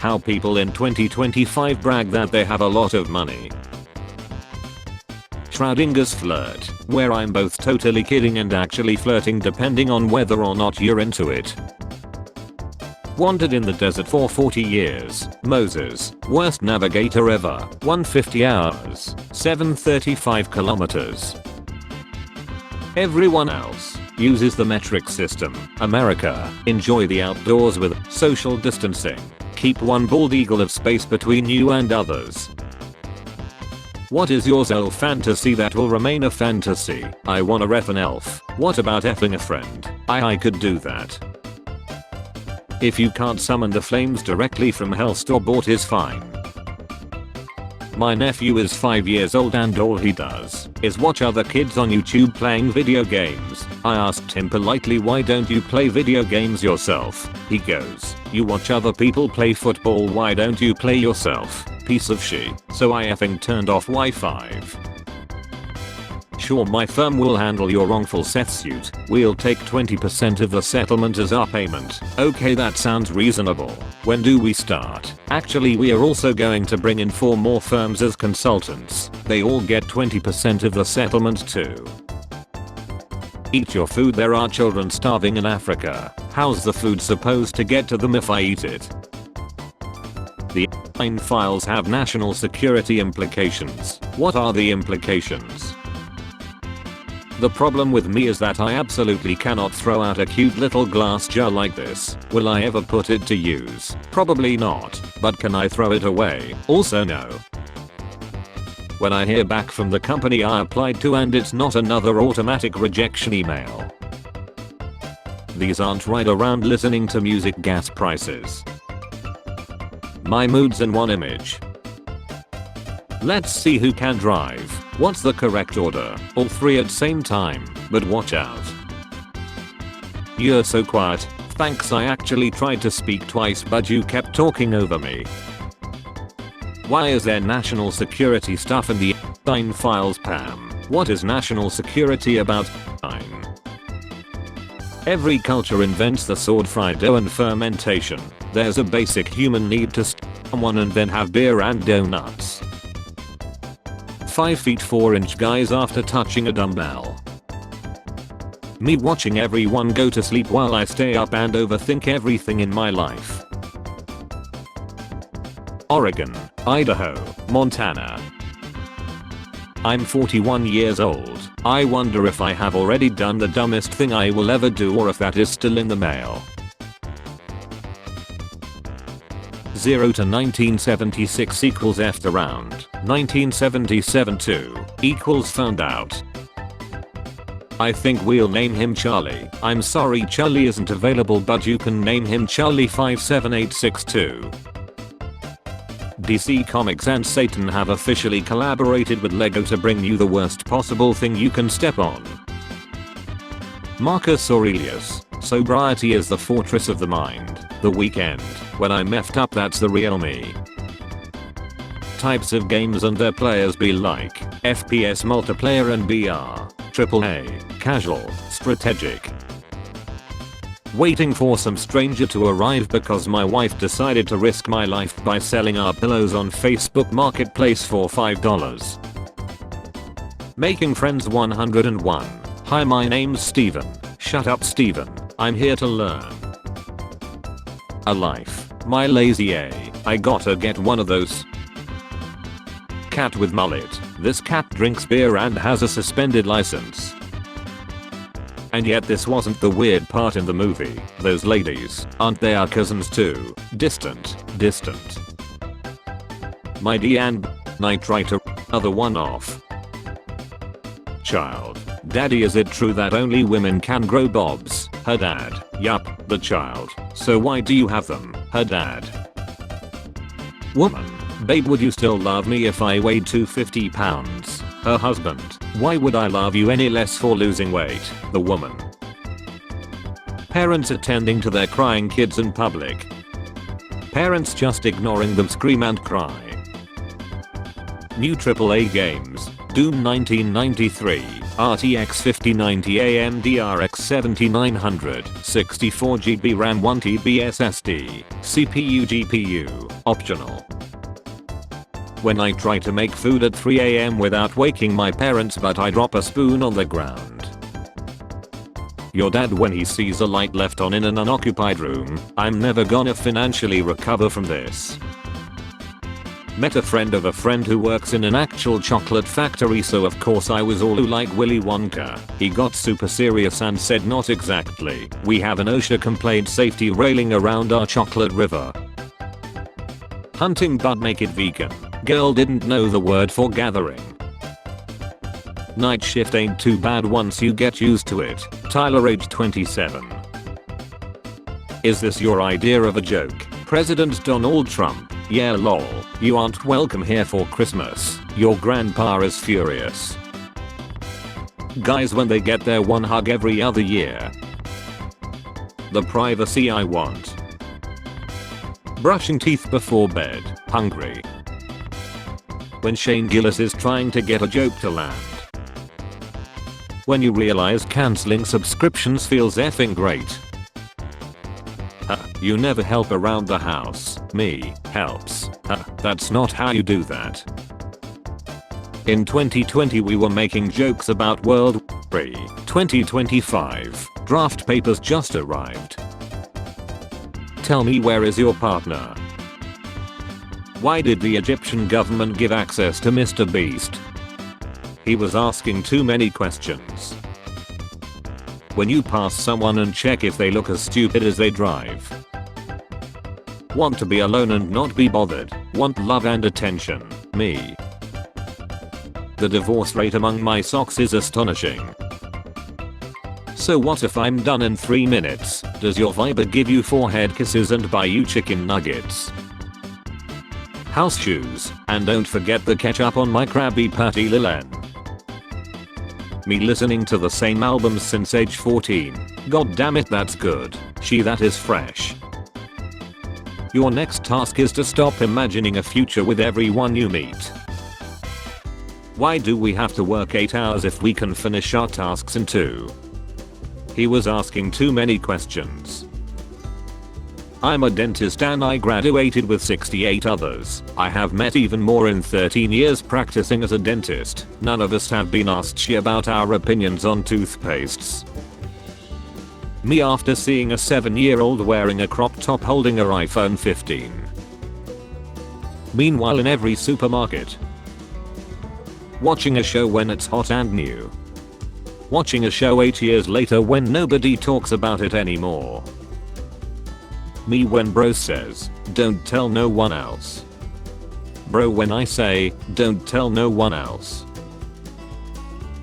How people in 2025 brag that they have a lot of money. Schrodinger's flirt, where I'm both totally kidding and actually flirting depending on whether or not you're into it. Wandered in the desert for 40 years. Moses, worst navigator ever. 150 hours. 735 kilometers. Everyone else uses the metric system. America, enjoy the outdoors with social distancing. Keep one bald eagle of space between you and others. What is your sole fantasy that will remain a fantasy? I wanna ref an elf. What about effing a friend? I could do that. If you can't summon the flames directly from hell, store-bought is fine. My nephew is 5 years old and all he does is watch other kids on YouTube playing video games. I asked him politely, why don't you play video games yourself? He goes, you watch other people play football, why don't you play yourself? Piece of shit. So I effing turned off Wi-Fi. Sure, my firm will handle your wrongful Seth suit. We'll take 20% of the settlement as our payment. Okay, that sounds reasonable. When do we start? Actually, we are also going to bring in 4 more firms as consultants. They all get 20% of the settlement too. Eat your food. There are children starving in Africa. How's the food supposed to get to them if I eat it? The files have national security implications. What are the implications? The problem with me is that I absolutely cannot throw out a cute little glass jar like this. Will I ever put it to use? Probably not. But can I throw it away? Also no. When I hear back from the company I applied to and it's not another automatic rejection email. These aren't right around listening to music. Gas prices. My moods in one image. Let's see who can drive. What's the correct order? All 3 at same time, but watch out. You're so quiet. Thanks, I actually tried to speak twice but you kept talking over me. Why is there national security stuff in the files, Pam? What is national security about? Every culture invents the sword, fried dough and fermentation. There's a basic human need to someone and then have beer and donuts. 5 feet 4 inch guys after touching a dumbbell. Me watching everyone go to sleep while I stay up and overthink everything in my life. Oregon, Idaho, Montana. I'm 41 years old. I wonder if I have already done the dumbest thing I will ever do or if that is still in the mail. 0 to 1976 equals F around. 1977 2 equals found out. I think we'll name him Charlie. I'm sorry Charlie isn't available, but you can name him Charlie 57862. DC Comics and Satan have officially collaborated with LEGO to bring you the worst possible thing you can step on. Marcus Aurelius. Sobriety is the fortress of the mind. The Weekend. When I'm effed up, that's the real me. Types of games and their players be like FPS, multiplayer and BR, AAA, casual, strategic. Waiting for some stranger to arrive because my wife decided to risk my life by selling our pillows on Facebook Marketplace for $5. Making friends 101. Hi, my name's Steven. Shut up, Steven. I'm here to learn. A life. My lazy A. I gotta get one of those. Cat with mullet. This cat drinks beer and has a suspended license. And yet this wasn't the weird part in the movie. Those ladies, aren't they our cousins too? Distant. My D and night writer. Other one off. Child. Daddy, is it true that only women can grow bobs? Her dad. Yup, the child. So why do you have them? Her dad. Woman. Babe, would you still love me if I weighed 250 pounds? Her husband. Why would I love you any less for losing weight? The woman. Parents attending to their crying kids in public. Parents just ignoring them scream and cry. New AAA games. Doom 1993. RTX 5090 AMD RX 7900, 64GB RAM, 1TB SSD, CPU GPU, optional. When I try to make food at 3 AM without waking my parents but I drop a spoon on the ground. Your dad when he sees a light left on in an unoccupied room. I'm never gonna financially recover from this. Met a friend of a friend who works in an actual chocolate factory, so of course I was all like Willy Wonka. He got super serious and said not exactly. We have an OSHA complaint safety railing around our chocolate river. Hunting but make it vegan. Girl didn't know the word for gathering. Night shift ain't too bad once you get used to it. Tyler age 27. Is this your idea of a joke? President Donald Trump. Yeah lol. You aren't welcome here for Christmas. Your grandpa is furious. Guys when they get their one hug every other year. The privacy I want. Brushing teeth before bed. Hungry. When Shane Gillis is trying to get a joke to land. When you realize canceling subscriptions feels effing great. You never help around the house. Me helps. That's not how you do that. In 2020 we were making jokes about World War III. 2025. Draft papers just arrived. Tell me, where is your partner? Why did the Egyptian government give access to Mr. Beast? He was asking too many questions. When you pass someone and check if they look as stupid as they drive. Want to be alone and not be bothered. Want love and attention. Me. The divorce rate among my socks is astonishing. So what if I'm done in 3 minutes? Does your Viber give you forehead kisses and buy you chicken nuggets? House shoes, and don't forget the ketchup on my Krabby Patty Lillen. Me listening to the same albums since age 14. God damn it, that's good. That is fresh. Your next task is to stop imagining a future with everyone you meet. Why do we have to work 8 hours if we can finish our tasks in 2? He was asking too many questions. I'm a dentist and I graduated with 68 others. I have met even more in 13 years practicing as a dentist. None of us have been asked shit about our opinions on toothpastes. Me after seeing a 7-year-old wearing a crop top holding her iPhone 15. Meanwhile in every supermarket. Watching a show when it's hot and new. Watching a show 8 years later when nobody talks about it anymore. Me when bro says, don't tell no one else. Bro when I say, don't tell no one else.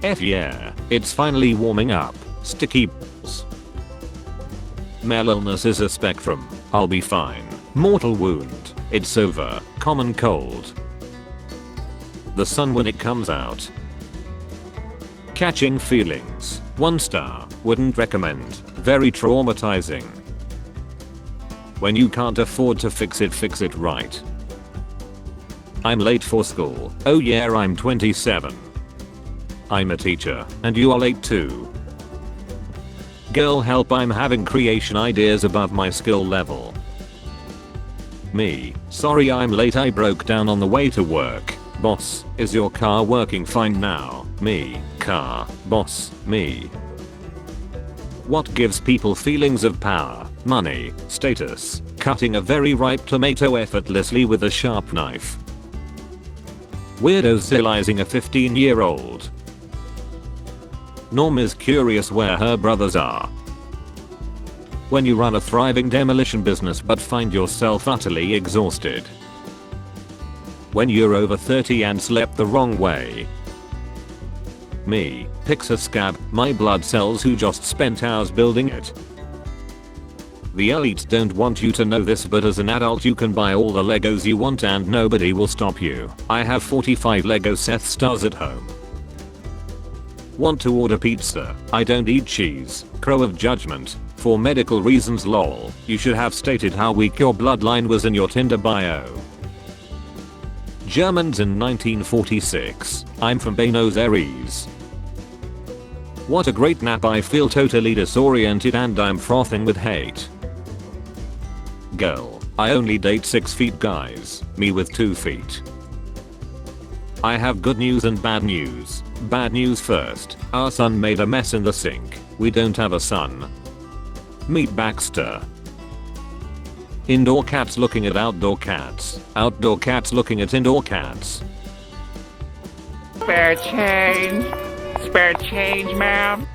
F yeah, it's finally warming up. Sticky balls. Male illness is a spectrum. I'll be fine. Mortal wound. It's over. Common cold. The sun when it comes out. Catching feelings. 1 star. Wouldn't recommend. Very traumatizing. When you can't afford to fix it right. I'm late for school. Oh yeah, I'm 27. I'm a teacher, and you are late too. Girl help, I'm having creation ideas above my skill level. Me, sorry I'm late, I broke down on the way to work. Boss, is your car working fine now? Me, car, boss, me. What gives people feelings of power? Money, status, cutting a very ripe tomato effortlessly with a sharp knife. Weirdos realizing a 15-year-old. Norm is curious where her brothers are. When you run a thriving demolition business but find yourself utterly exhausted. When you're over 30 and slept the wrong way. Me, picks a scab, my blood cells who just spent hours building it. The elites don't want you to know this, but as an adult you can buy all the Legos you want and nobody will stop you. I have 45 Lego Seth Stars at home. Want to order pizza? I don't eat cheese. Crow of judgment. For medical reasons lol. You should have stated how weak your bloodline was in your Tinder bio. Germans in 1946. I'm from Buenos Aires. What a great nap, I feel totally disoriented and I'm frothing with hate. Girl, I only date 6 feet guys, me with 2 feet. I have good news and bad news. Bad news first, our son made a mess in the sink. We don't have a son. Meet Baxter. Indoor cats looking at outdoor cats. Outdoor cats looking at indoor cats. Spare change. Spare change, ma'am.